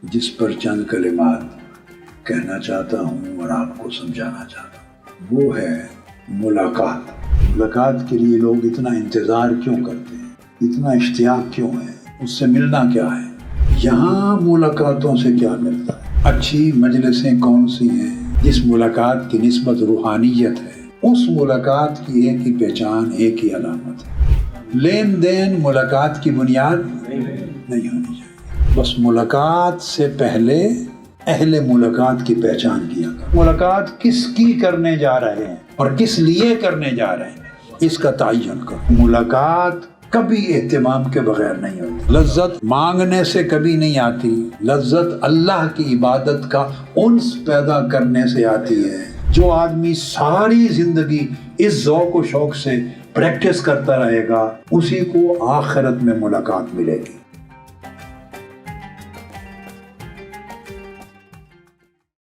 جس پر چند کلمات کہنا چاہتا ہوں اور آپ کو سمجھانا چاہتا ہوں، وہ ہے ملاقات۔ ملاقات کے لیے لوگ اتنا انتظار کیوں کرتے ہیں، اتنا اشتیاق کیوں ہے، اس سے ملنا کیا ہے؟ یہاں ملاقاتوں سے کیا ملتا ہے؟ اچھی مجلسیں کون سی ہیں جس ملاقات کی نسبت روحانیت ہے؟ اس ملاقات کی ایک ہی پہچان، ایک ہی علامت ہے، لین دین ملاقات کی بنیاد نہیں ہونی چاہیے۔ بس ملاقات سے پہلے اہل ملاقات کی پہچان کیا کرو۔ ملاقات کس کی کرنے جا رہے ہیں اور کس لیے کرنے جا رہے ہیں، اس کا تعین کرو۔ ملاقات کبھی اہتمام کے بغیر نہیں ہوتی، لذت مانگنے سے کبھی نہیں آتی، لذت اللہ کی عبادت کا انس پیدا کرنے سے آتی ہے۔ جو آدمی ساری زندگی اس ذوق و شوق سے پریکٹس کرتا رہے گا، اسی کو آخرت میں ملاقات ملے گی۔